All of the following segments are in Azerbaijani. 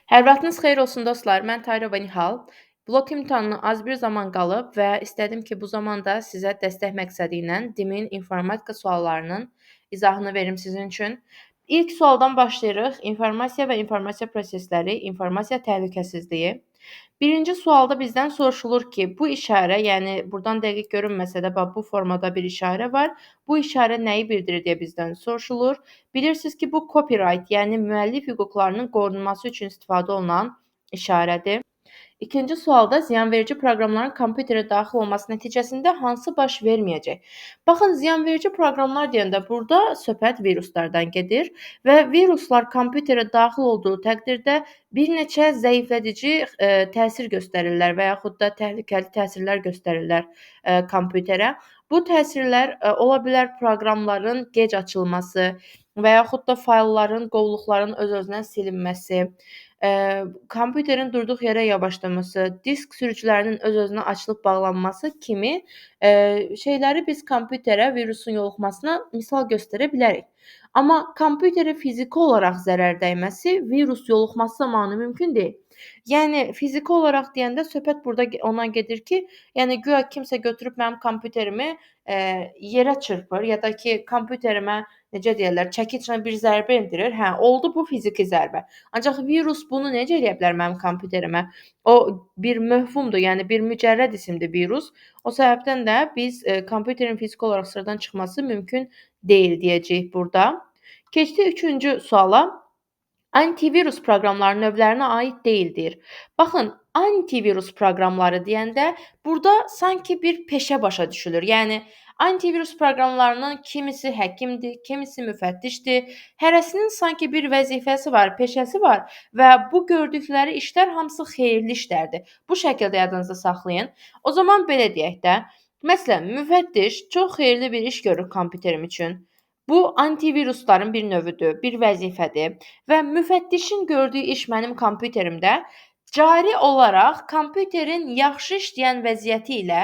Hər vaxtınız xeyir olsun dostlar. Mən Tayrova Nihal. Blok imtahanına az bir zaman qalıb və istədim ki, bu zamanda sizə dəstək məqsədi ilə DİM-in informatika suallarının izahını verim sizin üçün. İlk sualdan başlayırıq. İnformasiya və informasiya prosesləri, informasiya təhlükəsizliyi. Birinci sualda bizdən soruşulur ki, bu işarə, yəni burdan dəqiq görünməsə də, bax bu formada bir işarə var. Bu işarə nəyi bildirir deyə bizdən soruşulur. Bilirsiniz ki, bu copyright, yəni müəllif hüquqlarının qorunması üçün istifadə olunan işarədir. İkinci sualda ziyanverici proqramların kompüterə daxil olması nəticəsində hansı baş verməyəcək? Baxın, ziyanverici proqramlar deyəndə burada söhbət viruslardan gedir və viruslar kompüterə daxil olduğu təqdirdə bir neçə zəiflədici təsir göstərirlər və yaxud da təhlükəli təsirlər göstərirlər kompüterə. Bu təsirlər ola bilər proqramların gec açılması və yaxud da faylların, qovluqların öz-özünə silinməsi, kompüterin durduq yerə yavaşlaması, disk sürücülərinin öz-özünə açılıb bağlanması kimi şeyləri biz kompüterə virusun yoluxmasına misal göstərə bilərik. Amma kompüterə fiziki olaraq zərər dəyməsi virus yoluxması zamanı mümkün deyil. Yəni fiziki olaraq deyəndə söhbət burada ondan gedir ki, yəni guya kimsə götürüb mənim kompüterimi yerə çırpır ya da ki, kompüterimə necə deyirlər, çəkiçlə bir zərbə endirir. Hə, oldu bu fiziki zərbə. Ancaq virus bunu necə eləyə bilər mənim kompüterimə? O bir mövhumdur, yəni bir mücərrəd isimdir virus. O səbəbdən də biz kompüterin fiziki olaraq sıradan çıxması mümkün deyil deyəcəyik burada. Keçdik üçüncü suala. Antivirus proqramları növlərinə aid deyildir. Baxın, antivirus proqramları deyəndə burada sanki bir peşə başa düşülür. Yəni antivirus proqramlarının kimisi həkimdir, kimisi müfəttişdir. Hərəsinin sanki bir vəzifəsi var, peşəsi var və bu gördükləri işlər hamısı xeyirli işlərdir. Bu şəkildə yadınızda saxlayın. O zaman belə deyək də, məsələn, müfəttiş çox xeyirli bir iş görür kompüterim üçün. Bu antivirusların bir növüdür, bir vəzifədir və müfəttişin gördüyü iş mənim kompüterimdə cari olaraq kompüterin yaxşı işləyən vəziyyəti ilə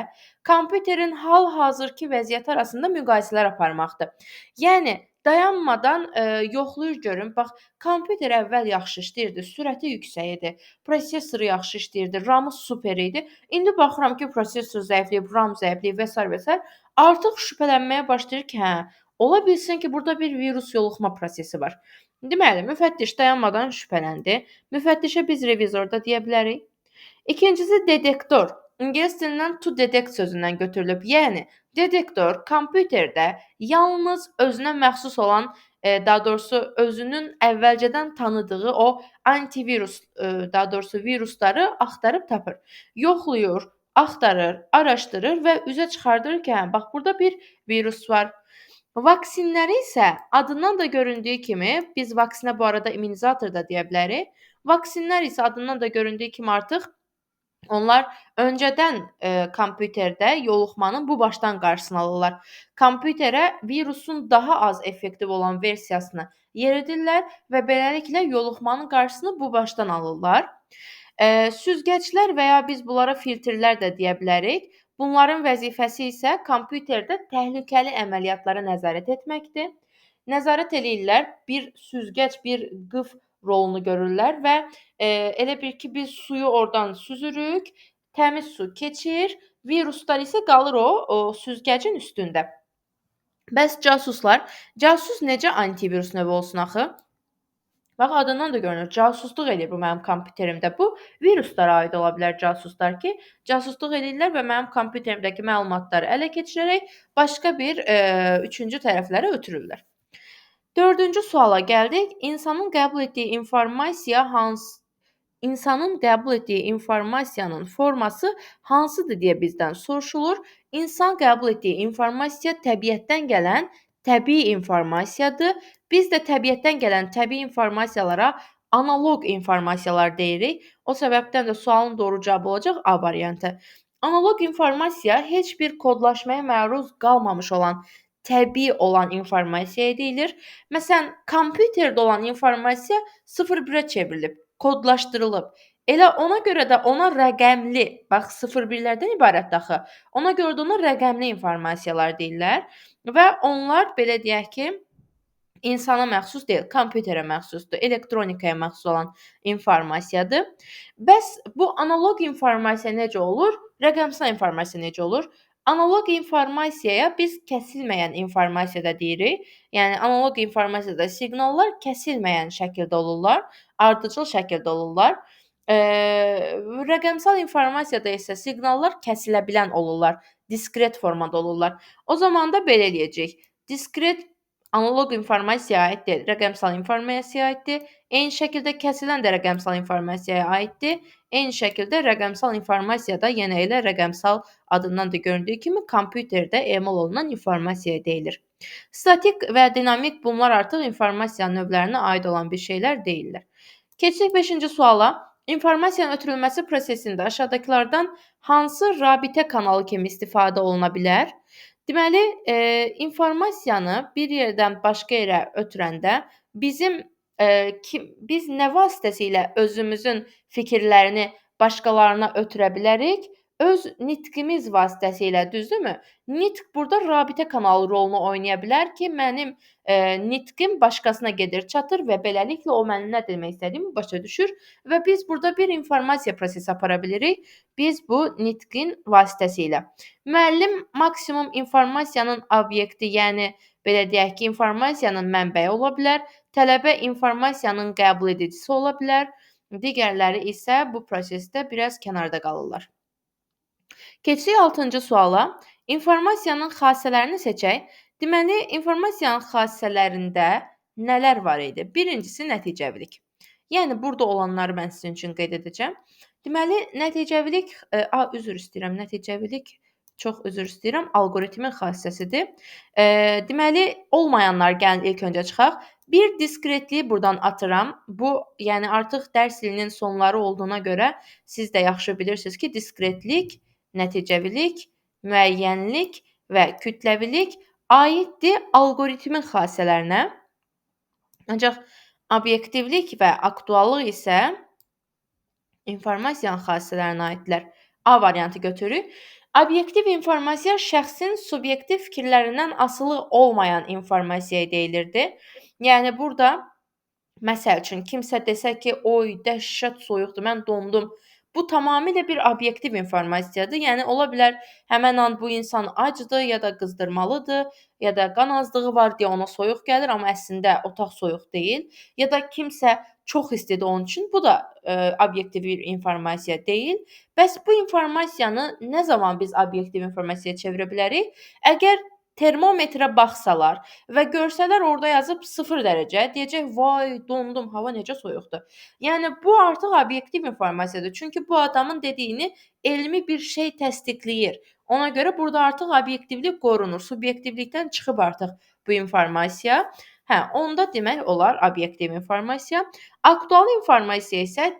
kompüterin hal-hazırki vəziyyəti arasında müqayisələr aparmaqdır. Yəni dayanmadan yoxlayır görün. Bax, kompüter əvvəl yaxşı işləyirdi, sürəti yüksək idi, prosesoru yaxşı işləyirdi, RAM-ı super idi. İndi baxıram ki, prosesor zəifləyib, RAM zəifləyib və sair və sair. Artıq şübhələnməyə başlayır ki, hə, ola bilsin ki, burada bir virus yoluxma prosesi var. Deməli, müfəttiş dayanmadan şübhələndi. Müfəttişə biz revizor da deyə bilərik. İkincisi detektor. İngilis dilindən to detect sözündən götürülüb. Yəni detektor kompüterdə yalnız özünə məxsus olan, daha doğrusu özünün əvvəlcədən tanıdığı o antivirus, daha doğrusu virusları axtarıb tapır. Yoxlayır, axtarır, araşdırır və üzə çıxardır ki, hə, bax burada bir virus var. Vaksinləri isə adından da göründüyü kimi, biz vaksinə bu arada immunizator da deyə bilərik. Vaksinlər isə adından da göründüyü kimi artıq onlar öncədən kompüterdə yoluxmanın bu başdan qarşısını alırlar. Kompüterə virusun daha az effektiv olan versiyasını yeridirlər və beləliklə yoluxmanın qarşısını bu başdan alırlar. Süzgəclər və ya biz bunlara filtrlər də deyə bilərik. Bunların vəzifəsi isə kompüterdə təhlükəli əməliyyatlara nəzarət etməkdir. Nəzarət eləyirlər, bir süzgəc, bir qıf rolunu görürlər və elə bil ki, biz suyu oradan süzürük, təmiz su keçir, viruslar isə qalır o süzgəcin üstündə. Bəs casuslar? Casus necə antivirus növü olsun axı? Bax, adından da görünür, casusluq eləyir bu mənim kompüterimdə. Bu viruslara aid ola bilər casuslar ki, casusluq eləyirlər və mənim kompüterimdəki məlumatları ələ keçirərək başqa bir üçüncü tərəflərə ötürürlər. Dördüncü suala gəldik. İnsanın qəbul etdiyi informasiyanın forması hansıdır deyə bizdən soruşulur. İnsan qəbul etdiyi informasiya təbiətdən gələn təbii informasiyadır. Biz də təbiətdən gələn təbii informasiyalara analoq informasiyalar deyirik. O səbəbdən də sualın doğru cavabı olacaq A variantı. Analoq informasiya heç bir kodlaşmaya məruz qalmamış olan, təbii olan informasiyaya deyilir. Məsələn, kompüterdə olan informasiya 0-1-ə çevrilib, kodlaşdırılıb. Elə ona görə də ona rəqəmli, bax 0-1-lərdən ibarətdir axı. Ona görə də ona rəqəmli informasiyalar deyirlər və onlar belə deyək ki, insana məxsus deyil, kompüterə məxsusdur, elektronikaya məxsus olan informasiyadır. Bəs bu analoq informasiya necə olur? Rəqəmsal informasiya necə olur? Analoq informasiyaya biz kəsilməyən informasiya da deyirik. Yəni analoq informasiyada siqnallar kəsilməyən şəkildə olurlar, ardıcıl şəkildə olurlar. Rəqəmsal informasiyada isə siqnallar kəsilə bilən olurlar, diskret formada olurlar. O zaman da belə eləyəcəyik. Diskret analoq informasiyaya aid deyil, rəqəmsal informasiyaya aiddir. Eyni şəkildə kəsilən də rəqəmsal informasiyaya aiddir. Eyni şəkildə rəqəmsal informasiya da yenə elə rəqəmsal adından da göründüyü kimi kompüterdə emal olunan informasiyaya deyilir. Statik və dinamik bunlar artıq informasiya növlərinə aid olan bir şeylər deyillər. Keçirik 5-ci suala. İnformasiyanın ötürülməsi prosesində aşağıdakılardan hansı rabitə kanalı kimi istifadə oluna bilər? Deməli, informasiyanı bir yerdən başqa yerə ötürəndə biz nə vasitəsilə özümüzün fikirlərini başqalarına ötürə bilərik? Öz nitqimiz vasitəsilə, düzdürmü? Nitq burada rabitə kanalı rolunu oynaya bilər ki, mənim nitqim başqasına gedir, çatır və beləliklə o mənim nə demək istədiyimi başa düşür və biz burada bir informasiya prosesi apara bilirik. Biz bu nitqin vasitəsilə. Müəllim maksimum informasiyanın obyekti, yəni belə deyək ki, informasiyanın mənbəyi ola bilər. Tələbə informasiyanın qəbul edicisi ola bilər. Digərləri isə bu prosesdə biraz kənarda qalırlar. Keçirik 6-cı suala. İnformasiyanın xassələrini seçək. Deməli, informasiyanın xassələrində nələr var idi? Birincisi nəticəvilik. Yəni burada olanları mən sizin üçün qeyd edəcəm. Deməli, nəticəvilik, nəticəvilik çox üzr istəyirəm, alqoritmin xassəsidir. Deməli, olmayanlar gəlin ilk öncə çıxaq. Bir diskretliyi buradan atıram. Bu, yəni artıq dərs ilinin sonları olduğuna görə siz də yaxşı bilirsiniz ki, diskretlik, nəticəvilik, müəyyənlik və kütləvilik aiddir alqoritmin xassələrinə. Ancaq obyektivlik və aktuallıq isə informasiyanın xassələrinə aiddirlər. A variantı götürürük. Obyektiv informasiya şəxsin subyektiv fikirlərindən asılı olmayan informasiyaya deyilirdi. Yəni burada məsəl üçün kimsə desə ki, oy, dəhşət soyuqdur, mən dondum. Bu tamamilə bir obyektiv informasiyadır. Yəni ola bilər həmin an bu insan acdır ya da qızdırmalıdır, ya da qan azlığı var deyə ona soyuq gəlir, amma əslində otaq soyuq deyil. Ya da kimsə çox istidir onun üçün. Bu da obyektiv bir informasiya deyil. Bəs bu informasiyanı nə zaman biz obyektiv informasiyaya çevirə bilərik? Əgər termometrə baxsalar və görsələr orada yazıb 0 dərəcə, deyəcək, vay, dondum, hava necə soyuqdur. Yəni, bu artıq obyektiv informasiyadır. Çünki bu adamın dediyini elmi bir şey təsdiqləyir. Ona görə burada artıq obyektivlik qorunur. Subyektivlikdən çıxıb artıq bu informasiya. Onda demək olar obyektiv informasiya. Aktual informasiya isə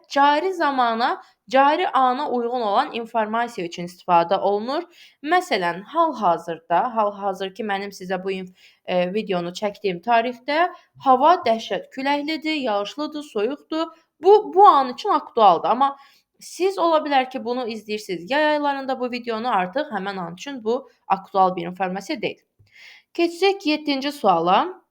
cari ana uyğun olan informasiya üçün istifadə olunur. Məsələn, hal-hazırki mənim sizə bu videonu çəkdiyim tarixdə hava dəhşət küləklidir, yağışlıdır, soyuqdur. Bu an üçün aktualdır. Amma siz ola bilər ki, bunu izləyirsiniz yay aylarında bu videonu, artıq həmin an üçün bu aktual bir informasiya deyil. Keçək 7-ci suala.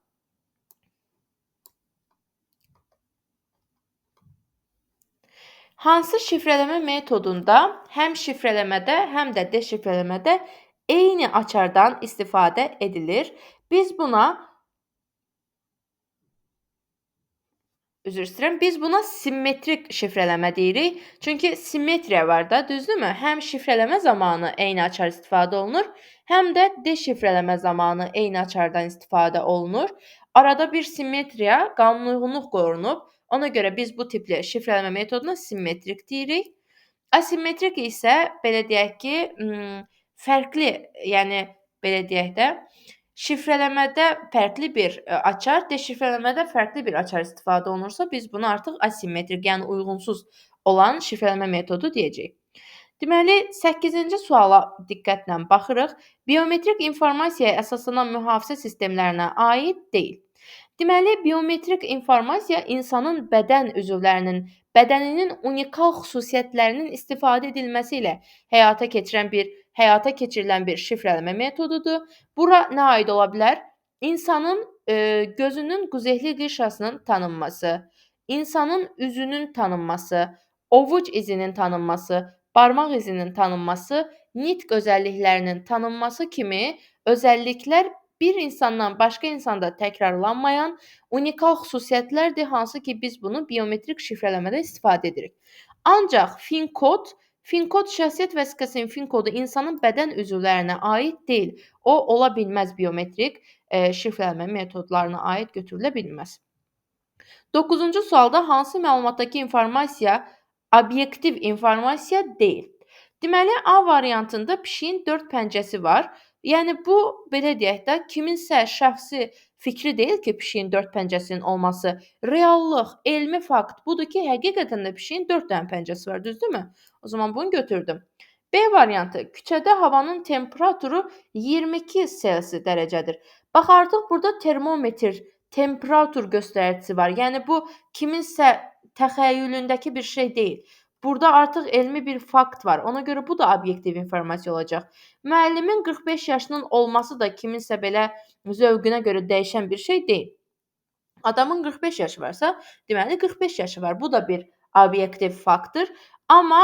Hansı şifrələmə metodunda həm şifrələmədə, həm də deşifrələmədə eyni açardan istifadə edilir? Biz buna simmetrik şifrələmə deyirik. Çünki simmetriya var da, düzdürmü? Həm şifrələmə zamanı eyni açar istifadə olunur, həm də deşifrələmə zamanı eyni açardan istifadə olunur. Arada bir simmetriya, qanunuyğunluq qorunub. Ona görə biz bu tipli şifrələmə metoduna simmetrik deyirik. Asimmetrik isə belə deyək ki, fərqli, yəni belə deyək də, şifrələmədə fərqli bir açar, deşifrələmədə fərqli bir açar istifadə olunursa, biz buna artıq asimmetrik, yəni uyğunsuz olan şifrələmə metodu deyəcəyik. Deməli, 8-ci suala diqqətlə baxırıq. Biometrik informasiyaya əsaslanan mühafizə sistemlərinə aid deyil. Deməli, biometrik informasiya insanın bədən üzvlərinin, bədəninin unikal xüsusiyyətlərinin istifadə edilməsi ilə həyata keçirilən bir şifrələmə metodudur. Bura nə aid ola bilər? İnsanın gözünün quzeyli qişasının tanınması, insanın üzünün tanınması, ovuc izinin tanınması, barmaq izinin tanınması, nitq özəlliklərinin tanınması kimi özəlliklər bir insandan başqa insanda təkrarlanmayan unikal xüsusiyyətlərdir, hansı ki, biz bunu biometrik şifrələmədə istifadə edirik. Ancaq fin kod şəxsiyyət vəsiqəsinin fin kodu insanın bədən üzvlərinə aid deyil. O, ola bilməz biometrik şifrələnmə metodlarına aid götürülə bilməz. 9-cu sualda hansı məlumatdakı informasiya obyektiv informasiya deyil? Deməli, A variantında pişiyin 4 pəncəsi var. Yəni bu belə deyək də, kiminsə şəxsi fikri deyil ki, pişiyin 4 pəncəsinin olması. Reallıq, elmi fakt budur ki, həqiqətən də pişiyin 4 dənə pəncəsi var, düzdürmü? O zaman bunu götürdüm. B variantı, küçədə havanın temperaturu 22 Selsi dərəcədir. Bax, artıq burada termometr, temperatur göstəricisi var. Yəni bu kiminsə təxəyyülündəki bir şey deyil. Burada artıq elmi bir fakt var. Ona görə bu da obyektiv informasiya olacaq. Müəllimin 45 yaşının olması da kiminsə belə zövqünə görə dəyişən bir şey deyil. Adamın 45 yaşı varsa, deməli 45 yaşı var. Bu da bir obyektiv faktdır. Amma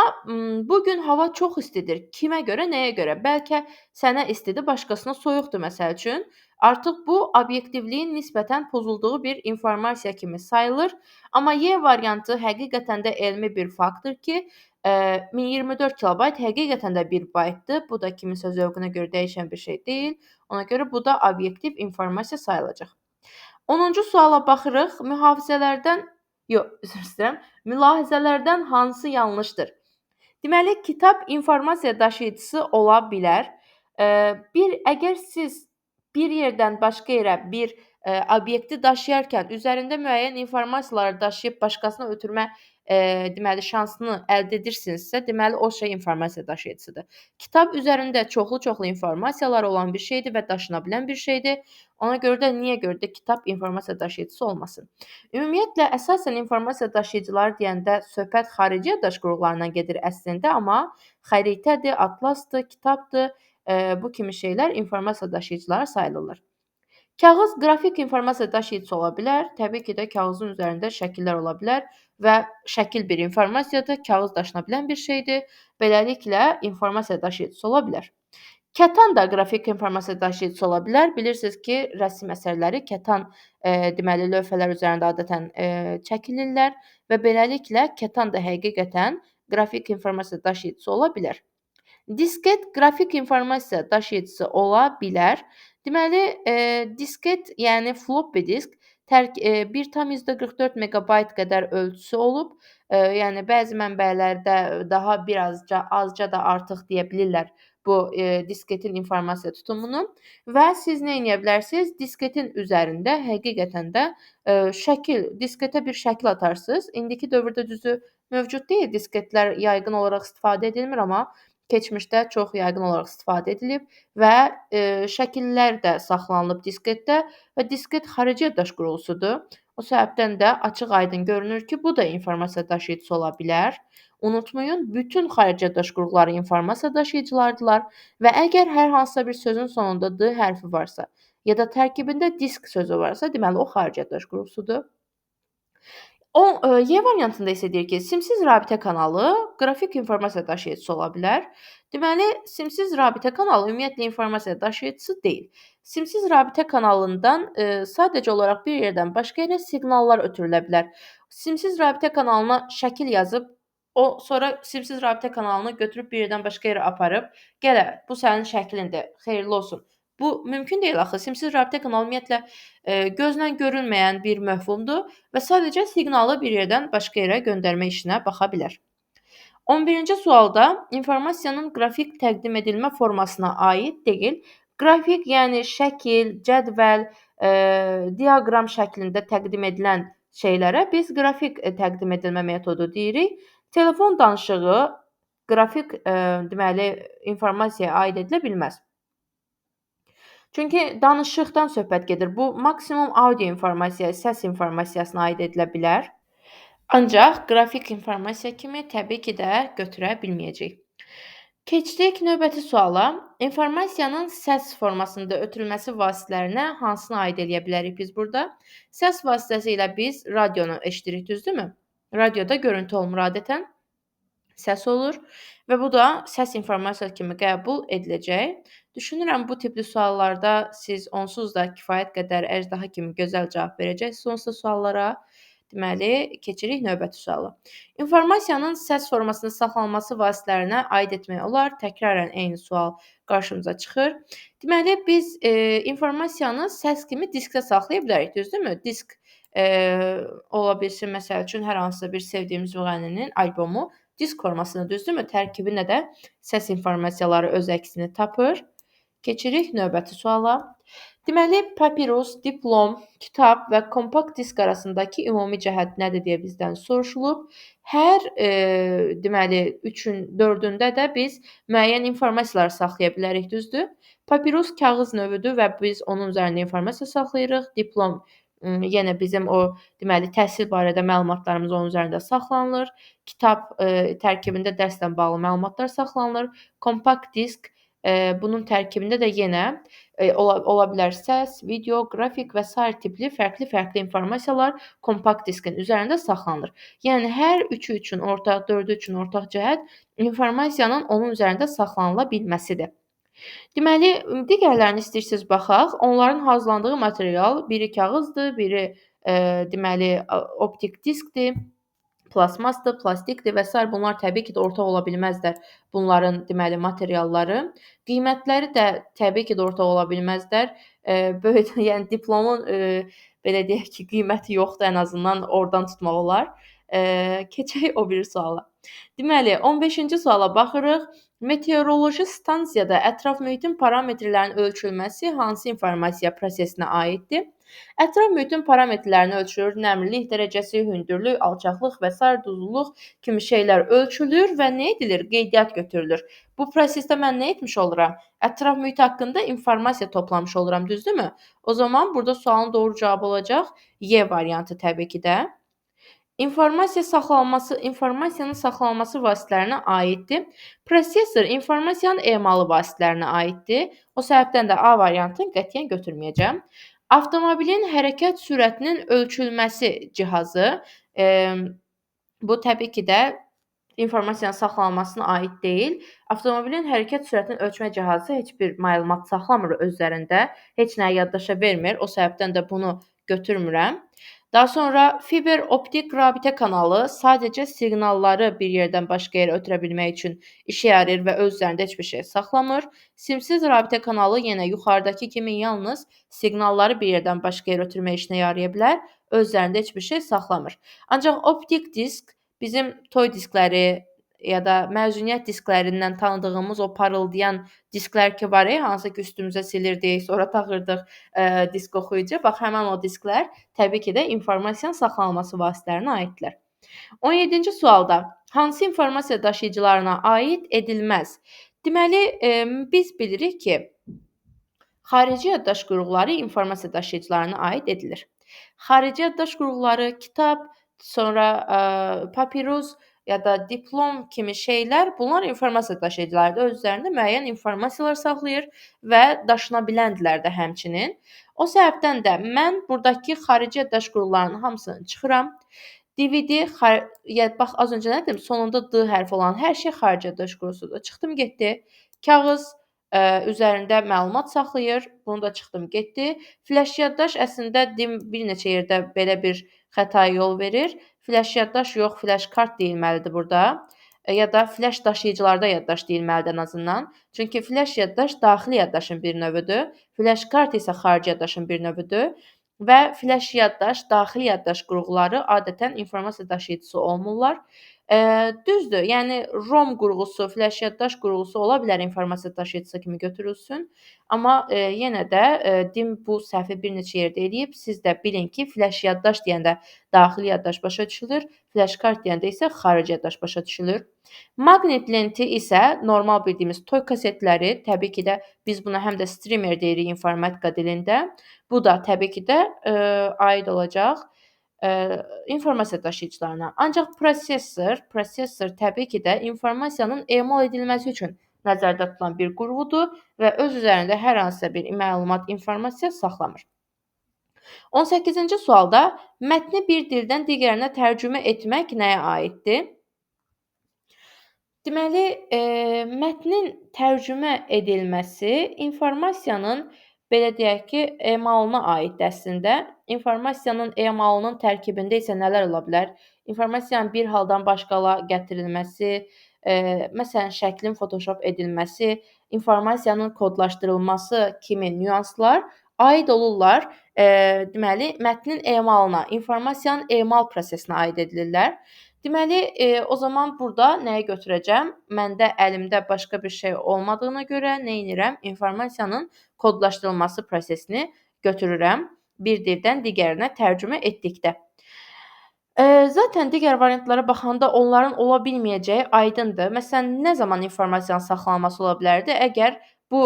bu gün hava çox istidir. Kimə görə, nəyə görə? Bəlkə sənə istidir, başqasına soyuqdur məsəl üçün. Artıq bu obyektivliyin nisbətən pozulduğu bir informasiya kimi sayılır. Amma Y variantı həqiqətən də elmi bir faktdır ki, 1024 kilobayt həqiqətən də 1 baytdır. Bu da kiminsə zövqünə görə dəyişən bir şey deyil. Ona görə bu da obyektiv informasiya sayılacaq. 10-cu suala baxırıq. Üzr istəyirəm. Mülahizələrdən hansı yanlışdır? Deməli, kitab informasiya daşıyıcısı ola bilər. Əgər siz bir yerdən başqa yerə bir obyekti daşıyarkən üzərində müəyyən informasiyaları daşıyıb başqasına ötürmə deməli şansını əldə edirsinizsə, deməli o şey informasiya daşıyıcısıdır. Kitab üzərində çoxlu informasiyalar olan bir şeydir və daşına bilən bir şeydir. Ona görə də niyə görə də kitab informasiya daşıyıcısı olmasın? Ümumiyyətlə əsasən informasiya daşıyıcıları deyəndə söhbət xarici yaddaş qurğularından gedir əslində, amma xəritədir, atlasdır, kitabdır, bu kimi şeylər informasiya daşıyıcıları sayılırlar. Kağız qrafik informasiya daşıyıcısı ola bilər. Təbii ki də kağızın üzərində şəkillər ola bilər və şəkil bir informasiyadır, kağız daşına bilən bir şeydir. Beləliklə informasiya daşıyıcısı ola bilər. Kətan da qrafik informasiya daşıyıcısı ola bilər. Bilirsiniz ki, rəsm əsərləri kətan deməli lövhələr üzərində adətən çəkilirlər və beləliklə kətan da həqiqətən qrafik informasiya daşıyıcısı ola bilər. Disket qrafik informasiya daşıyıcısı ola bilər. Deməli, disket, yəni floppy disk 1,44 megabayt qədər ölçüsü olub. Yəni bəzi mənbələrdə daha azca da artıq deyə bilirlər bu disketin informasiya tutumunu və siz nə edə bilərsiniz? Disketin üzərində həqiqətən də disketə bir şəkil atarsınız. İndiki dövrdə düzü mövcud deyil, disketlər yayğın olaraq istifadə edilmir, amma keçmişdə çox yayğın olaraq istifadə edilib və şəkillər də saxlanılıb disketdə və disket xarici yaddaş qurğusudur. O səbəbdən də açıq-aydın görünür ki, bu da informasiya daşıyıcısı ola bilər. Unutmayın, bütün xarici yaddaş qurğuları informasiya daşıyıcılardılar və əgər hər hansısa bir sözün sonunda D hərfi varsa ya da tərkibində disk sözü varsa, deməli o xarici yaddaş qurğusudur. Y variantında isə deyir ki, simsiz rabitə kanalı qrafik informasiya daşıyıcısı ola bilər. Deməli, simsiz rabitə kanalı ümumiyyətlə informasiya daşıyıcısı deyil. Simsiz rabitə kanalından sadəcə olaraq bir yerdən başqa yerə siqnallar ötürülə bilər. Simsiz rabitə kanalına şəkil yazıb, sonra simsiz rabitə kanalını götürüb bir yerdən başqa yerə aparıb, gələ bu sənin şəklindir, xeyirli olsun. Bu mümkün deyil axı. Simsiz rabitə kanalı ümumiyyətlə gözlə görünməyən bir məfhumdur və sadəcə siqnalı bir yerdən başqa yerə göndərmə işinə baxa bilər. 11-ci sualda informasiyanın qrafik təqdim edilmə formasına aid deyil. Qrafik, yəni şəkil, cədvəl, diaqram şəklində təqdim edilən şeylərə biz qrafik təqdim edilmə metodu deyirik. Telefon danışığı qrafik deməli informasiyaya aid edilə bilməz. Çünki danışıqdan söhbət gedir. Bu maksimum audio informasiya, səs informasiyasına aid edilə bilər. Ancaq qrafik informasiya kimi təbii ki də götürə bilməyəcək. Keçdik növbəti suala. İnformasiyanın səs formasında ötürülməsi vasitələrinə hansını aid eləyə bilərik biz burada? Səs vasitəsilə biz radionu eşidirik, düzdürmü? Radioda görüntü olmur adətən. Səs olur və bu da səs informasiya kimi qəbul ediləcək. Düşünürəm bu tipli suallarda siz onsuz da kifayət qədər əjdaha kimi gözəl cavab verəcəksiniz onsuz da suallara. Deməli, keçirik növbəti suala. İnformasiyanın səs formasında saxlanılması vasitələrinə aid etmək olar. Təkrarən eyni sual qarşımıza çıxır. Deməli, biz informasiyanı səs kimi diskdə saxlaya bilərik, düzdürmü? Disk ola bilsin, məsəl üçün, hər hansısa bir sevdiyimiz müğənninin albomu disk formasında, düzdürmü? Tərkibində də səs informasiyaları öz əksini tapır. Keçirik növbəti suala. Deməli, papirus, diplom, kitab və kompakt disk arasındakı ümumi cəhət nədir deyə bizdən soruşulub. Hər deməli 3-ün 4-ündə də biz müəyyən informasiyalar saxlaya bilərik, düzdür? Papirus kağız növüdür və biz onun üzərində informasiya saxlayırıq. Diplom yenə bizim o deməli təhsil barədə məlumatlarımız onun üzərində saxlanılır. Kitab tərkibində dərslə bağlı məlumatlar saxlanılır. Kompakt disk bunun tərkibində də yenə ola bilər səs, video, qrafik və sair tipli fərqli-fərqli informasiyalar kompakt diskin üzərində saxlanılır. Yəni hər üçü üçün ortaq, dördü üçün ortaq cəhət informasiyanın onun üzərində saxlanıla bilməsidir. Deməli, digərlərini istəyirsiniz baxaq. Onların hazırlandığı material biri kağızdır, biri deməli optik diskdir, plastmasdır, plastikdir və s. bunlar təbii ki də ortaq ola bilməzlər. Bunların deməli materialları, qiymətləri də təbii ki də ortaq ola bilməzlər. Böyük yəni diplomun belə deyək ki, qiyməti yoxdur, ən azından oradan tutmaq olar. Keçək o biri suala. Deməli, 15-ci suala baxırıq. Meteoroloji stansiyada ətraf mühitin parametrlərinin ölçülməsi hansı informasiya prosesinə aiddir? Ətraf mühitin parametrlərini ölçülür, nəmlilik dərəcəsi, hündürlük, alçaqlıq və sair duzluluq kimi şeylər ölçülür və nə edilir? Qeydiyyat götürülür. Bu prosesdə mən nə etmiş oluram? Ətraf mühit haqqında informasiya toplamış oluram, düzdürmü? O zaman burada sualın doğru cavabı olacaq Y variantı təbii ki də. İnformasiyanın saxlanılması vasitələrinə aiddir. Prosesor informasiyanın emalı vasitələrinə aiddir. O səbəbdən də A variantını qətiyyən götürməyəcəm. Avtomobilin hərəkət sürətinin ölçülməsi cihazı, bu təbii ki də informasiyanın saxlanılmasına aid deyil. Avtomobilin hərəkət sürətini ölçmə cihazı heç bir məlumat saxlamır özlərində, heç nəyi yaddaşa vermir. O səbəbdən də bunu götürmürəm. Daha sonra fiber optik rabitə kanalı sadəcə siqnalları bir yerdən başqa yerə ötürə bilmək üçün işə yarayır və öz üzərində heç bir şey saxlamır. Simsiz rabitə kanalı yenə yuxarıdakı kimi yalnız siqnalları bir yerdən başqa yerə ötürmək işinə yaraya bilər, öz üzərində heç bir şey saxlamır. Ancaq optik disk bizim toy diskləri ya da məzuniyyət disklərindən tanıdığımız o parıldayan disklər ki var, hansı ki üstümüzə silirdik, sonra taxırdıq disk oxuyucu. Bax, həmin o disklər təbii ki də informasiyanın saxlanılması vasitələrinə aiddirlər. 17-ci sualda hansı informasiya daşıyıcılarına aid edilməz? Deməli, biz bilirik ki, xarici yaddaş qurğuları informasiya daşıyıcılarına aid edilir. Xarici yaddaş qurğuları, kitab, sonra papirus ya da diplom kimi şeylər, bunlar informasiya daşıyıcılarıdır. Öz üzərində müəyyən informasiyalar saxlayır və daşına biləndirlər də həmçinin. O səbəbdən də mən buradakı xarici yaddaş qurğularının hamısını çıxıram. DVD, bax az öncə nə dedim? Sonunda D hərfi olan hər şey xarici yaddaş qurğusudur. Çıxdım getdi. Kağız üzərində məlumat saxlayır. Bunu da çıxdım getdi. Flash yaddaş əslində bir neçə yerdə belə bir xətaya yol verir. Flash yaddaş yox, flash kart deyilməlidir burada. Ya da flash daşıyıcılarda yaddaş deyilməlidir ən azından. Çünki flash yaddaş daxili yaddaşın bir növüdür. Flash kart isə xarici yaddaşın bir növüdür. Və flash yaddaş, daxili yaddaş qurğuları adətən informasiya daşıyıcısı olmurlar. Düzdür, yəni ROM qurğusu, flash yaddaş qurğusu ola bilər informasiya daşıyıcısı kimi götürülsün. Amma yenə də DİM bu səhvi bir neçə yerdə eləyib. Siz də bilin ki, flash yaddaş deyəndə daxili yaddaş başa düşülür, flash kart deyəndə isə xarici yaddaş başa düşülür. Maqnit lenti isə normal bildiyimiz toy kasetləri, təbii ki də biz buna həm də streamer deyirik informatika dilində. Bu da təbii ki də aid olacaq informasiya daşıyıcılarına. Ancaq prosesor təbii ki də informasiyanın emal edilməsi üçün nəzərdə tutulan bir qurğudur və öz üzərində hər hansısa bir məlumat, informasiya saxlamır. 18-ci sualda mətni bir dildən digərinə tərcümə etmək nəyə aiddir? Deməli, mətnin tərcümə edilməsi informasiyanın, belə deyək ki, emalına aiddir əslində. İnformasiyanın emalının tərkibində isə nələr ola bilər? İnformasiyanın bir haldan başqa hala gətirilməsi, məsələn, şəklin Photoshop edilməsi, informasiyanın kodlaşdırılması kimi nüanslar aid olurlar, deməli, mətnin emalına, informasiyanın emal prosesinə aid edilirlər. Deməli, o zaman burada nəyi götürəcəm? Məndə əlimdə başqa bir şey olmadığına görə neynirəm? İnformasiyanın kodlaşdırılması prosesini götürürəm bir dildən digərinə tərcümə etdikdə. Zaten digər variantlara baxanda onların ola bilməyəcəyi aydındır. Məsələn, nə zaman informasiyanın saxlanılması ola bilərdi? Əgər bu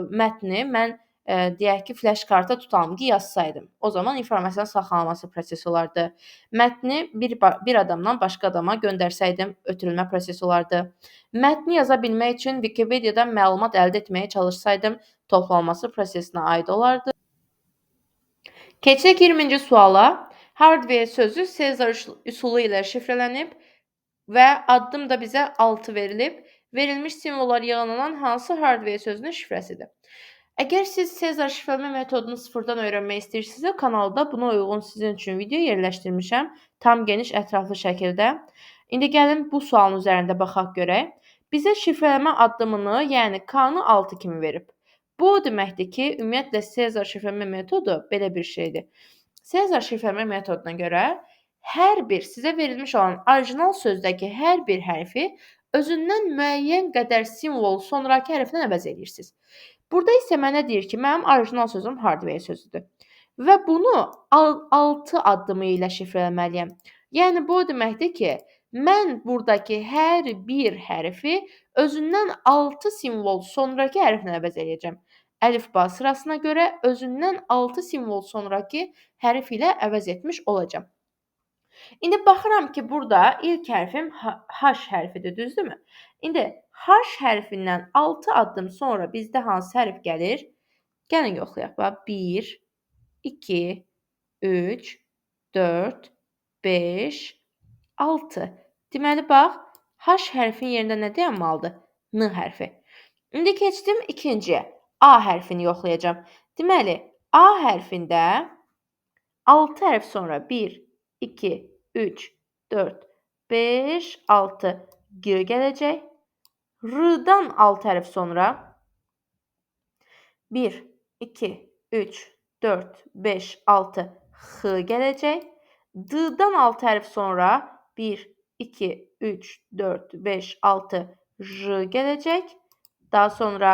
mətni mən deyək ki, flash karta tutalım ki, yazsaydım. O zaman informasiyanın saxlanılması prosesi olardı. Mətni bir adamdan başqa adama göndərsəydim, ötürülmə prosesi olardı. Mətni yaza bilmək üçün Wikipediadan məlumat əldə etməyə çalışsaydım, toplanması prosesinə aid olardı. Keçək 20-ci suala. Hardware sözü Sezar üsulu ilə şifrələnib və addım da bizə 6 verilib. Verilmiş simvollar yığınlanan hansı hardware sözünün şifrəsidir? Əgər siz Sezar şifrələnmə metodunu sıfırdan öyrənmək istəyirsinizsə, kanalda buna uyğun sizin üçün video yerləşdirmişəm. Tam geniş, ətraflı şəkildə. İndi gəlin bu sualın üzərində baxaq görək. Bizə şifrələmə addımını, yəni K-nı 6 kimi verib. Bu o deməkdir ki, ümumiyyətlə Sezar şifrələnmə metodu belə bir şeydir. Sezar şifrələnmə metoduna görə hər bir sizə verilmiş olan orijinal sözdəki hər bir hərfi özündən müəyyən qədər simvol sonrakı hərfdən əvəz edirsiniz. Burada isə mənə deyir ki, mənim orijinal sözüm hardware sözüdür və bunu 6 addımı ilə şifrələməliyəm. Yəni bu o deməkdir ki, mən buradakı hər bir hərfi özündən 6 simvol sonrakı hərflə əvəz edəcəm. Əlifba sırasına görə özündən 6 simvol sonrakı hərf ilə əvəz etmiş olacam. İndi baxıram ki, burada ilk hərfim H hərfidir, düzdürmü? İndi H hərfindən 6 addım sonra bizdə hansı hərf gəlir? Gəlin yoxlayaq. 1, 2, 3, 4, 5, 6. Deməli, bax, H hərfin yerində nə dayanmalıdır? N hərfi. İndi keçdim ikinciyə. A hərfini yoxlayacağam. Deməli, A hərfində 6 hərf sonra 1, 2, 3, 4, 5, 6 G gələcək. R-dan 6 hərf sonra 1, 2, 3, 4, 5, 6 X gələcək. D-dan 6 hərf sonra 1, 2, 3, 4, 5, 6 J gələcək. Daha sonra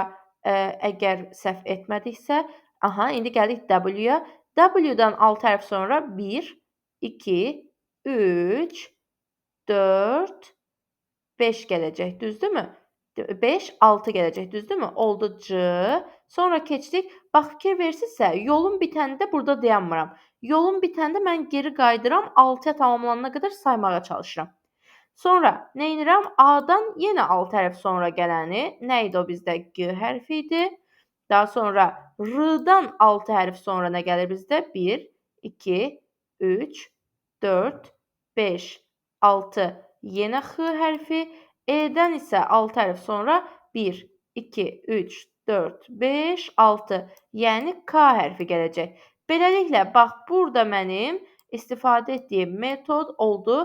əgər səhv etmədiksə, indi gəldik W-ya. W-dan 6 hərf sonra 1, 2, 3, 4, 5 gələcək, düzdürmü? 5, 6 gələcək, düzdürmü? Oldu C. Sonra keçdik. Bax, fikir versinizsə, yolun bitəndə burada dayanmıram. Yolun bitəndə mən geri qayıdıram, 6-ya tamamlanana qədər saymağa çalışıram. Sonra nə edirəm? A-dan yenə 6 hərf sonra gələni, nə idi o bizdə? G hərfi idi. Daha sonra R-dan 6 hərf sonra nə gəlir bizdə? 1, 2, 3, 4, 5, 6 yenə X hərfi. E-dən isə 6 hərf sonra 1, 2, 3, 4, 5, 6. Yəni K hərfi gələcək. Beləliklə, bax, burada mənim istifadə etdiyim metod oldu.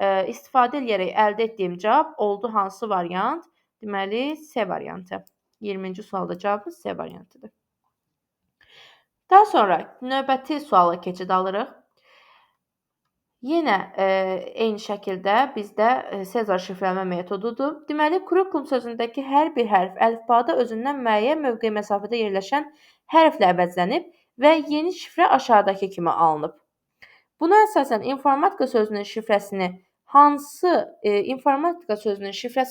İstifadə edərək əldə etdiyim cavab oldu hansı variant? Deməli, C variantı. 20-ci sualda cavabımız C variantıdır. Daha sonra növbəti suala keçid alırıq. Yenə eyni şəkildə bizdə Sezar şifrəlmə metodudur. Deməli, kurikulum sözündəki hər bir hərf əlifbada özündən müəyyən mövqe məsafədə yerləşən hərflə əvəzlənib və yeni şifrə aşağıdakı kimi alınıb. Buna əsasən informatika sözünün şifrəsi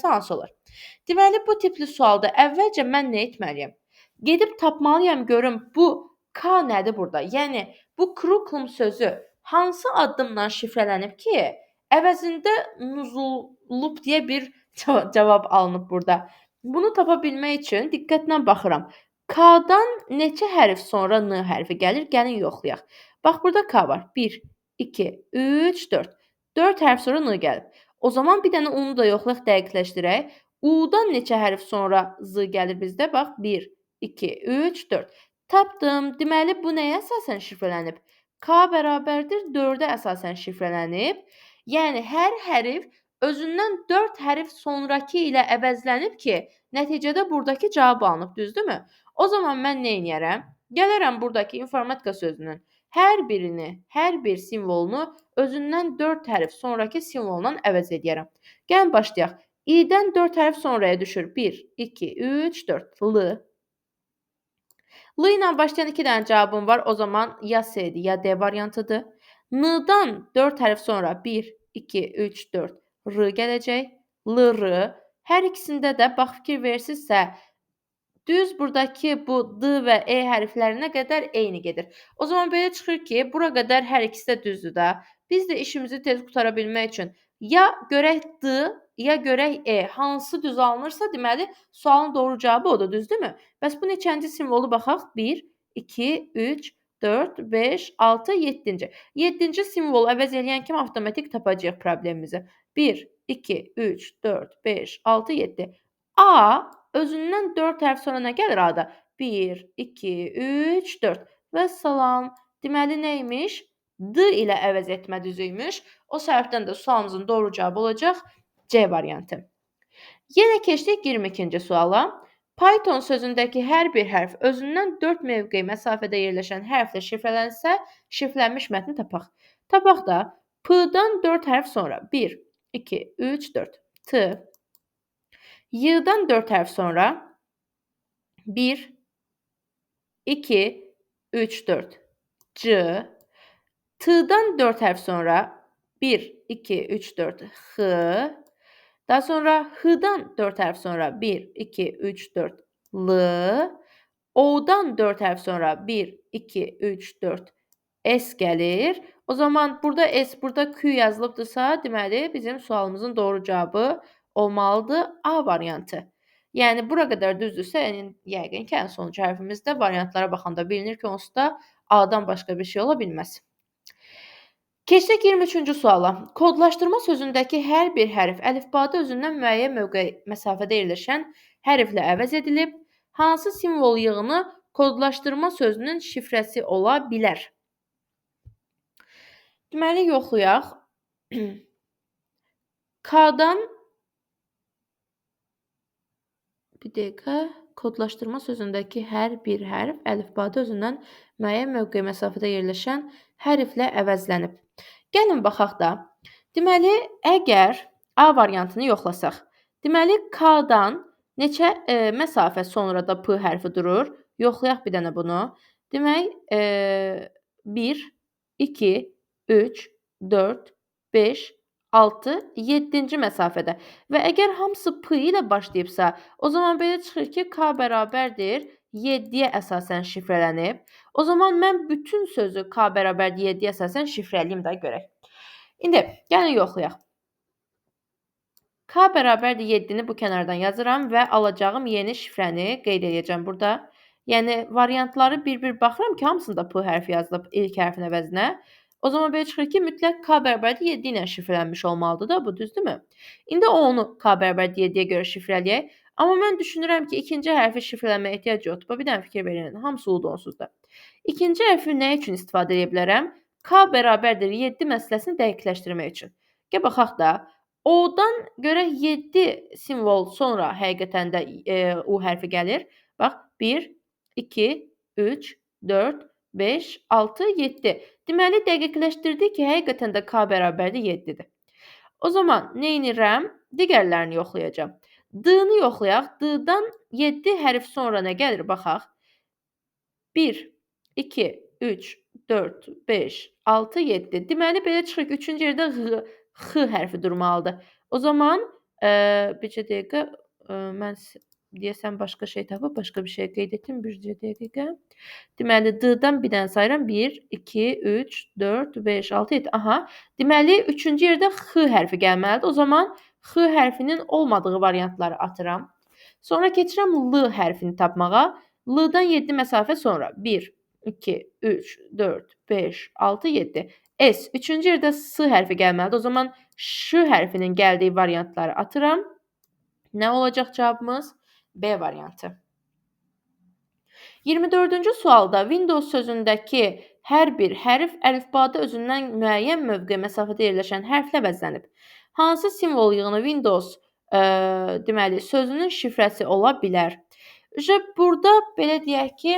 hansı olur? Deməli, bu tipli sualda əvvəlcə mən nə etməliyəm? Gedib tapmalıyam görüm bu K nədir burada? Yəni, bu kurikulum sözü hansı addımla şifrələnib ki, əvəzində nuzulub deyə bir cavab alınıb burada. Bunu tapa bilmək üçün diqqətlə baxıram. K-dan neçə hərf sonra N hərfi gəlir? Gəlin yoxlayaq. Bax, burada K var. 1, 2, 3, 4. 4 hərf sonra N gəlib. O zaman bir dənə onu da yoxlayaq, dəqiqləşdirək. U-dan neçə hərf sonra Z gəlir bizdə? Bax, 1, 2, 3, 4. Tapdım. Deməli, bu nəyə əsasən şifrələnib? K bərabərdir 4-ə əsasən şifrələnib. Yəni, hər hərf özündən 4 hərf sonrakı ilə əvəzlənib ki, nəticədə burdakı cavab alınıb, düzdürmü? O zaman mən nə edərəm? Gələrəm burdakı informatika sözünün hər birini, hər bir simvolunu özündən 4 hərf sonrakı simvolla əvəz edərəm. Gəlin başlayaq. İ-dən 4 hərf sonraya düşür. 1, 2, 3, 4. L. L ilə başlayan 2 dənə cavabım var. O zaman ya C-dir, ya D variantıdır. N-dan 4 hərf sonra 1, 2, 3, 4 R gələcək. L-R. Hər ikisində də bax fikir versinizsə, düz buradakı bu D və E hərflərinə qədər eyni gedir. O zaman belə çıxır ki, bura qədər hər ikisi də düzdür da. Biz də işimizi tez qutara bilmək üçün ya görək D, ya görək E hansı düz alınırsa, deməli sualın doğru cavabı odur, düzdürmü? Bəs bu neçənci simvolu baxaq? 1, 2, 3, 4, 5, 6, 7-ci. 7-ci simvolu əvəz eləyən kimi avtomatik tapacağıq problemimizi. 1, 2, 3, 4, 5, 6, 7. A özündən 4 hərf sonra nə gəlir A-da? 1, 2, 3, 4. Vəssalam. Deməli nəymiş? D ilə əvəz etmə düzüymüş. O səbəbdən də sualımızın doğru cavabı olacaq C variantı. Yenə keçdik 22-ci suala. Python sözündəki hər bir hərf özündən 4 mövqe məsafədə yerləşən hərflə şifrələnsə, şifrələnmiş mətni tapaq. Tapaq da P-dan 4 hərf sonra 1, 2, 3, 4. T. Y-dan 4 hərf sonra 1, 2, 3, 4. C. T-dan 4 hərf sonra 1, 2, 3, 4. X. Daha sonra H-dan 4 hərf sonra 1, 2, 3, 4. L. O-dan 4 hərf sonra 1, 2, 3, 4. S gəlir. O zaman burada S, burada Q yazılıbdırsa, deməli bizim sualımızın doğru cavabı olmalıdır A variantı. Yəni bura qədər düzdürsə, yəqin ki, ən sonuncu hərfimiz də variantlara baxanda bilinir ki, onsuz da A-dan başqa bir şey ola bilməz. Keçdik 23-cü suala. Kodlaşdırma sözündəki hər bir hərf əlifbada özündən müəyyən mövqe məsafədə yerləşən hərflə əvəz edilib. Hansı simvol yığını kodlaşdırma sözünün şifrəsi ola bilər? Deməli, yoxlayaq. K-dan bir dəqiqə, kodlaşdırma sözündəki hər bir hərf əlifbada özündən müəyyən mövqe məsafədə yerləşən hərflə əvəzlənib. Gəlin baxaq da. Deməli, əgər A variantını yoxlasaq, deməli K-dan neçə məsafə sonra da P hərfi durur? Yoxlayaq bir dənə bunu. Demək, 1, 2, 3, 4, 5, 6, 7-ci məsafədə. Və əgər hamısı P ilə başlayıbsa, o zaman belə çıxır ki, K bərabərdir 7-yə əsasən şifrələnib. O zaman mən bütün sözü K bərabərdir 7-yə əsasən şifrələyim də görək. İndi gəlin yoxlayaq. K bərabərdir 7-ni bu kənardan yazıram və alacağım yeni şifrəni qeyd edəcəm burada. Yəni variantları bir-bir baxıram ki, hamısında P hərfi yazılıb ilk hərfin əvəzinə. O zaman belə çıxır ki, mütləq K bərabərdir 7 ilə şifrələnmiş olmalıdır da, bu düzdürmü? İndi onu K bərabərdir 7-yə görə şifrələyək. Amma mən düşünürəm ki, ikinci hərfi şifrələnməyə ehtiyac yoxdur. Bir dənə fikir verin, hamısı oldu onsuz da. İkinci hərfi nə üçün istifadə edə bilərəm? K bərabərdir 7 məsələsini dəqiqləşdirmək üçün. Gəl baxaq da. O-dan görək 7 simvol sonra həqiqətən də U hərfi gəlir. Bax, 1, 2, 3, 4, 5, 6, 7. Deməli, dəqiqləşdirdik ki, həqiqətən də K bərabərdir 7-dir. O zaman nə edirəm? Digərlərini yoxlayacağam. D-ni yoxlayaq. D-dan 7 hərf sonra nə gəlir? Baxaq. 1, 2, 3, 4, 5, 6, 7. Deməli, belə çıxır ki, 3-cü yerdə X hərfi durmalıdır. O zaman, bircə dəqiqə, mən deyəsən başqa şey tapıb, başqa bir şey qeyd etdim. Bircə dəqiqə. Deməli, D-dan bir dənə sayıram. 1, 2, 3, 4, 5, 6, 7. Aha. Deməli, 3-cü yerdə X hərfi gəlməlidir. O zaman X hərfinin olmadığı variantları atıram. Sonra keçirəm L hərfini tapmağa. L-dan 7 məsafə sonra 1, 2, 3, 4, 5, 6, 7. S. Üçüncü yerdə S hərfi gəlməlidir. O zaman Ş hərfinin gəldiyi variantları atıram. Nə olacaq cavabımız? B variantı. 24-cü sualda Windows sözündəki hər bir hərf əlifbada özündən müəyyən mövqe məsafədə yerləşən hərflə bəzənib. Hansı simvol yığını Windows deməli sözünün şifrəsi ola bilər? Burada belə deyək ki,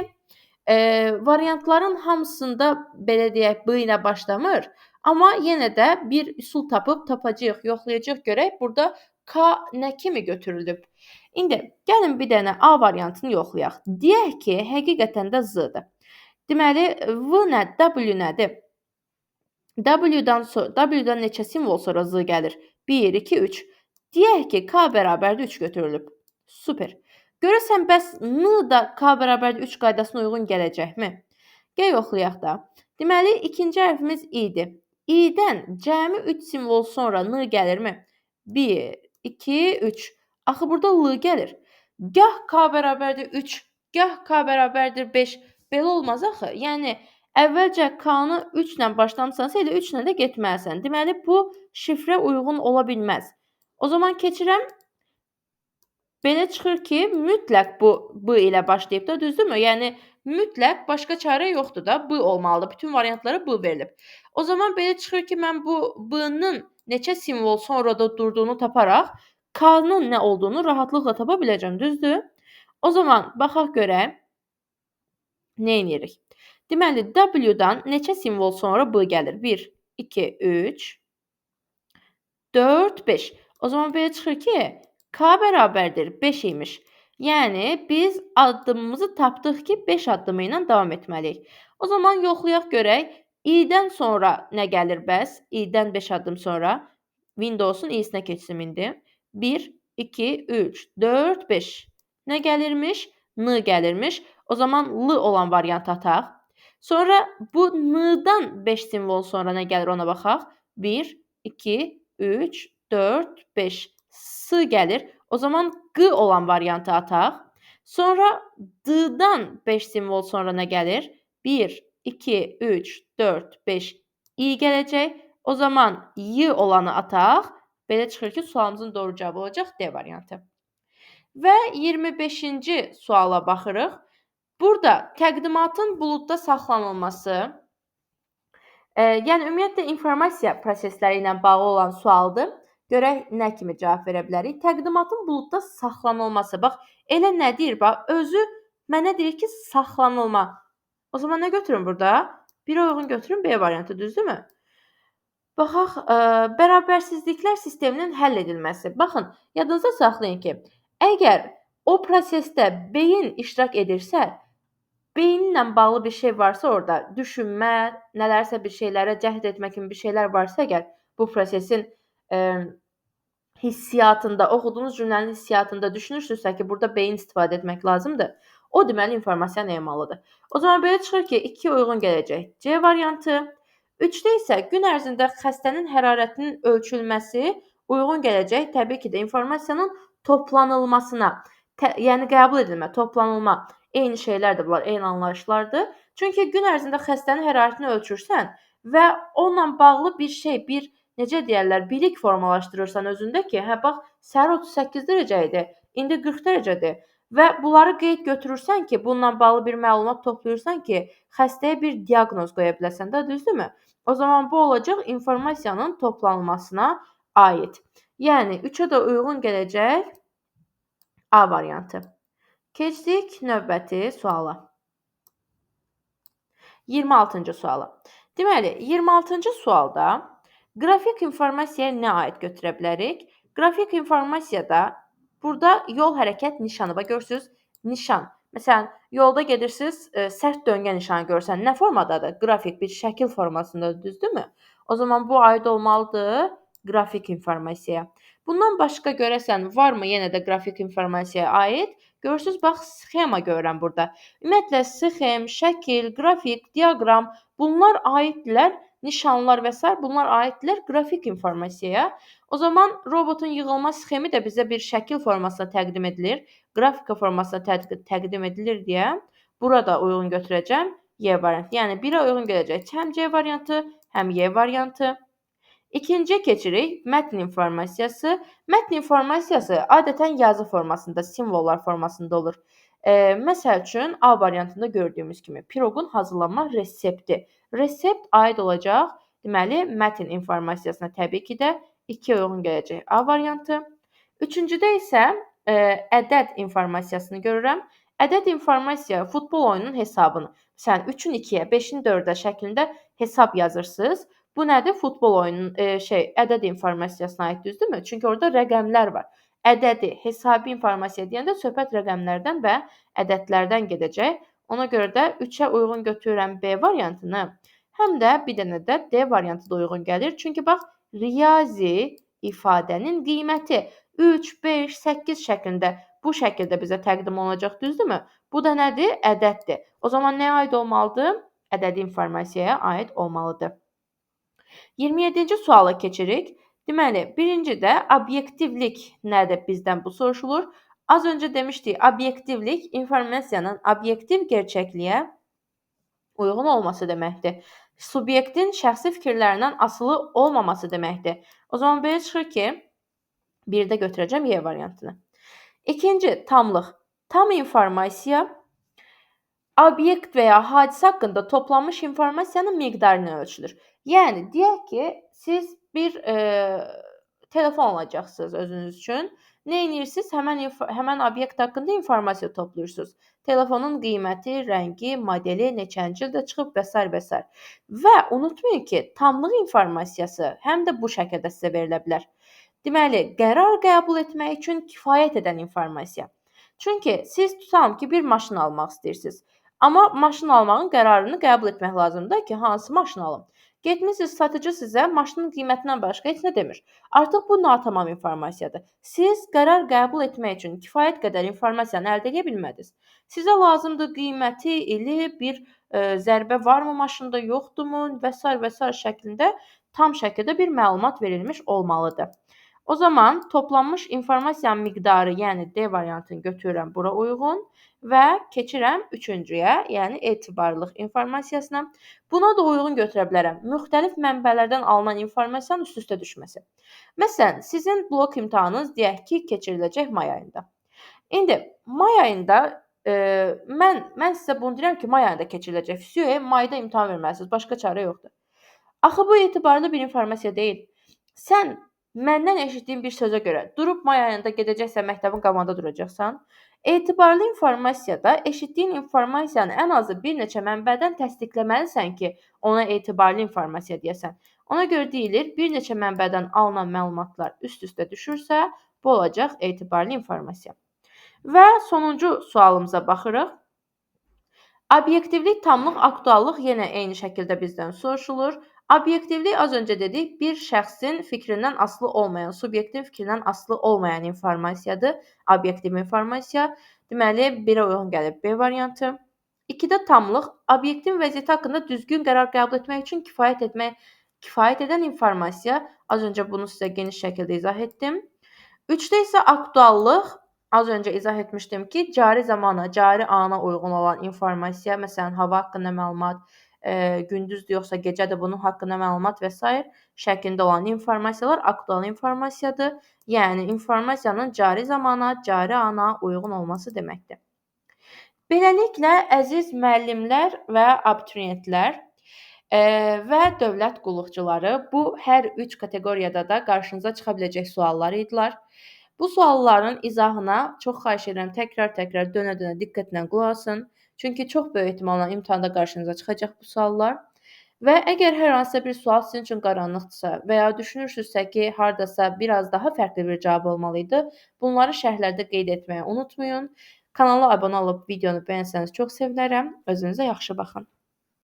variantların hamısında belə deyək B ilə başlamır, amma yenə də bir üsul tapacağıq, yoxlayacağıq görək burada K nə kimi götürülüb. İndi gəlin bir dənə A variantını yoxlayaq. Deyək ki, həqiqətən də Z-dır. Deməli, V nə, W nədir? W-dan neçə simvol sonra Z gəlir? 1, 2, 3. Deyək ki, K bərabərdir 3 götürülüb. Super. Görəsən, bəs N da K bərabərdir 3 qaydasına uyğun gələcəkmi? Gəl yoxlayaq da. Deməli, ikinci hərfimiz I-dir. I-dən cəmi 3 simvol sonra N gəlirmi? 1, 2, 3. Axı burada L gəlir. Gah K bərabərdir 3, gah K bərabərdir 5. Belə olmaz axı. Yəni, əvvəlcə K-nı 3 ilə başlamısansa, elə 3 ilə də getməlisən. Deməli, bu şifrə uyğun ola bilməz. O zaman keçirəm. Belə çıxır ki, mütləq bu B ilə başlayıb da, düzdürmü? Yəni, mütləq başqa çarə yoxdur da, B olmalıdır. Bütün variantlara B verilib. O zaman belə çıxır ki, mən bu B-nın neçə simvol sonra da durduğunu taparaq, K-nın nə olduğunu rahatlıqla tapa biləcəm, düzdür? O zaman, baxaq görək, nə edirik? Deməli, W-dan neçə simvol sonra B gəlir? 1, 2, 3, 4, 5. O zaman belə çıxır ki, K bərabərdir 5 imiş. Yəni, biz addımımızı tapdıq ki, 5 addımı ilə davam etməliyik. O zaman yoxlayaq görək, I-dən sonra nə gəlir bəs? I-dən 5 addım sonra Windows-un I-sinə keçsim indi. 1, 2, 3, 4, 5. Nə gəlirmiş? N gəlirmiş. O zaman L olan variantı ataq. Sonra bu N-dan 5 simvol sonra nə gəlir ona baxaq. 1, 2, 3, 4, 5. S gəlir. O zaman Q olan variantı ataq. Sonra D-dan 5 simvol sonra nə gəlir? 1, 2, 3, 4, 5. I gələcək. O zaman Y olanı ataq. Belə çıxır ki, sualımızın doğru cavabı olacaq D variantı. Və 25-ci suala baxırıq. Burada təqdimatın buludda saxlanılması, yəni ümumiyyətlə informasiya prosesləri ilə bağlı olan sualdır. Görək nə kimi cavab verə bilərik. Təqdimatın buludda saxlanılması. Bax, elə nə deyir? Bax, özü mənə deyir ki, saxlanılma. O zaman nə götürün burada? Bir uyğun götürün B variantı, düzdürmü? Baxaq, bərabərsizliklər sisteminin həll edilməsi. Baxın, yadınızda saxlayın ki, əgər o prosesdə beyin iştirak edirsə, beyinlə bağlı bir şey varsa orada, düşünmə, nələrsə bir şeylərə cəhd etmə kimi bir şeylər varsa əgər bu prosesin hissiyatında, oxuduğunuz cümlənin hissiyatında düşünürsünüzsə ki, burada beyin istifadə etmək lazımdır, o deməli informasiyanı yaymalıdır. O zaman belə çıxır ki, 2 uyğun gələcək. C variantı. 3-də isə gün ərzində xəstənin hərarətinin ölçülməsi uyğun gələcək. Təbii ki də informasiyanın toplanılmasına, yəni qəbul edilmə, toplanılma eyni şeylərdir bunlar, eyni anlayışlardır. Çünki gün ərzində xəstənin hərarətini ölçürsən və onunla bağlı bir şey, bir necə deyərlər, bilik formalaşdırırsan özündə ki, hə bax, səhər 38 dərəcə idi, indi 40 dərəcədir. Və bunları qeyd götürürsən ki, bununla bağlı bir məlumat toplayırsan ki, xəstəyə bir diaqnoz qoya biləsən də, düzdürmü? O zaman bu olacaq informasiyanın toplanılmasına aid. Yəni 3-ə də uyğun gələcək A variantı. Keçdik növbəti suala. 26-cı suala. Deməli, 26-cı sualda qrafik informasiyaya nə aid götürə bilərik? Qrafik informasiyada burada yol hərəkət nişanı. Bax, görürsünüz, nişan. Məsələn, yolda gedirsiniz, sərt döngə nişanı görürsən. Nə formadadır? Qrafik, bir şəkil formasındadır, düzdürmü? O zaman bu aid olmalıdır qrafik informasiyaya. Bundan başqa görəsən, varmı yenə də qrafik informasiyaya aid? Görürsünüz, bax, sxema görürəm burada. Ümumiyyətlə, sxem, şəkil, qrafik, diaqram, bunlar aiddirlər nişanlar və s. bunlar aiddirlər qrafik informasiyaya. O zaman robotun yığılma sxemi də bizə bir şəkil formasında təqdim edilir, qrafika formasında təqdim edilir deyə burada uyğun götürəcəm Y variantı. Yəni 1-ə uyğun gələcək həm C variantı, həm Y variantı. İkinciyə keçirik. Mətn informasiyası. Mətn informasiyası adətən yazı formasında, simvollar formasında olur. Məsəl üçün A variantında gördüyümüz kimi piroqun hazırlanma resepti. Resept aid olacaq, deməli, mətn informasiyasına təbii ki də 2-yə uyğun gələcək A variantı. Üçüncüdə isə ədəd informasiyasını görürəm. Ədəd informasiya futbol oyununun hesabını. Məsələn, 3-ün 2-yə, 5-in 4-ə şəklində hesab yazırsınız. Bu nədir? Futbol oyununun ədəd informasiyasına aid, düzdürmü? Çünki orada rəqəmlər var. Ədədi, hesabi informasiya deyəndə söhbət rəqəmlərdən və ədədlərdən gedəcək. Ona görə də 3-ə uyğun götürürəm B variantını. Həm də bir dənə də D variantı da uyğun gəlir. Çünki bax, riyazi ifadənin qiyməti 3, 5, 8 şəklində bu şəkildə bizə təqdim olunacaq, düzdürmü? Bu da nədir? Ədəddir. O zaman nəyə aid olmalıdır? Ədədi informasiyaya aid olmalıdır. 27-ci suala keçirik. Deməli, birincidə obyektivlik nədir bizdən bu soruşulur. Az öncə demişdik, obyektivlik informasiyanın obyektiv gerçəkliyə uyğun olması deməkdir. Subyektin şəxsi fikirlərindən asılı olmaması deməkdir. O zaman belə çıxır ki, bir də götürəcəm Y variantını. İkinci, tamlıq. Tam informasiya obyekt və ya hadisə haqqında toplanmış informasiyanın miqdarı ilə ölçülür. Yəni, deyək ki, siz bir telefon alacaqsınız özünüz üçün. Nə edirsiniz? Həmən obyekt haqqında informasiya toplayırsınız. Telefonun qiyməti, rəngi, modeli, neçənci ildə çıxıb və s. və s. Və unutmayın ki, tamlıq informasiyası həm də bu şəkildə sizə verilə bilər. Deməli, qərar qəbul etmək üçün kifayət edən informasiya. Çünki siz tutalım ki, bir maşın almaq istəyirsiniz. Amma maşın almağın qərarını qəbul etmək lazımdır ki, hansı maşını alım. Getmişsiniz, satıcı sizə maşının qiymətindən başqa heç nə demir. Artıq bu natamam informasiyadır. Siz qərar qəbul etmək üçün kifayət qədər informasiyanı əldə edə bilmədiniz. Sizə lazımdır qiyməti, ili, bir zərbə varmı maşında, yoxdurmu və s. şəklində tam şəkildə bir məlumat verilmiş olmalıdır. O zaman toplanmış informasiyanın miqdarı, yəni D variantını götürürəm bura uyğun və keçirəm üçüncüyə, yəni etibarlılıq informasiyasına. Buna da uyğun götürə bilərəm. Müxtəlif mənbələrdən alınan informasiyanın üst-üstə düşməsi. Məsələn, sizin blok imtahanınız deyək ki, keçiriləcək may ayında. İndi may ayında mən sizə bunu deyirəm ki, may ayında keçiriləcək. Mayda imtahan verməlisiniz, başqa çarə yoxdur. Axı bu etibarlı bir informasiya deyil. Sən məndən eşitdiyin bir sözə görə durub may ayında gedəcəksən, məktəbin qabağında duracaqsan. Etibarlı informasiyada eşitdiyin informasiyanı ən azı bir neçə mənbədən təsdiqləməlisən ki, ona etibarlı informasiya deyəsən. Ona görə deyilir, bir neçə mənbədən alınan məlumatlar üst-üstə düşürsə, bu olacaq etibarlı informasiya. Və sonuncu sualımıza baxırıq. Obyektivlik, tamlıq, aktuallıq yenə eyni şəkildə bizdən soruşulur. Obyektivlik az öncə dedik, bir şəxsin fikrindən asılı olmayan, subyektiv fikrindən asılı olmayan informasiyadır. Obyektiv informasiya. Deməli, 1-ə uyğun gəlir B variantı. 2-də tamlıq, obyektin vəziyyəti haqqında düzgün qərar qəbul etmək üçün kifayət edən informasiya. Az öncə bunu sizə geniş şəkildə izah etdim. 3-də isə aktuallıq. Az öncə izah etmişdim ki, cari zamana, cari ana uyğun olan informasiya, məsələn, hava haqqında məlumat, gündüzdür yoxsa gecədir bunun haqqında məlumat və s. şəklində olan informasiyalar aktual informasiyadır. Yəni, informasiyanın cari zamana, cari ana uyğun olması deməkdir. Beləliklə, əziz müəllimlər və abituriyentlər və dövlət qulluqçuları, bu hər 3 kateqoriyada da qarşınıza çıxa biləcək suallar idilər. Bu sualların izahına çox xahiş edirəm, təkrar dönə-dönə diqqətlə qulaq asın. Çünki çox böyük ehtimalla imtahanda qarşınıza çıxacaq bu suallar. Və əgər hər hansısa bir sual sizin üçün qaranlıqdırsa və ya düşünürsünüzsə ki, hardasa biraz daha fərqli bir cavab olmalıydı, bunları şərhlərdə qeyd etməyi unutmayın. Kanala abunə olub videonu bəyənsəniz çox sevinərəm. Özünüzə yaxşı baxın.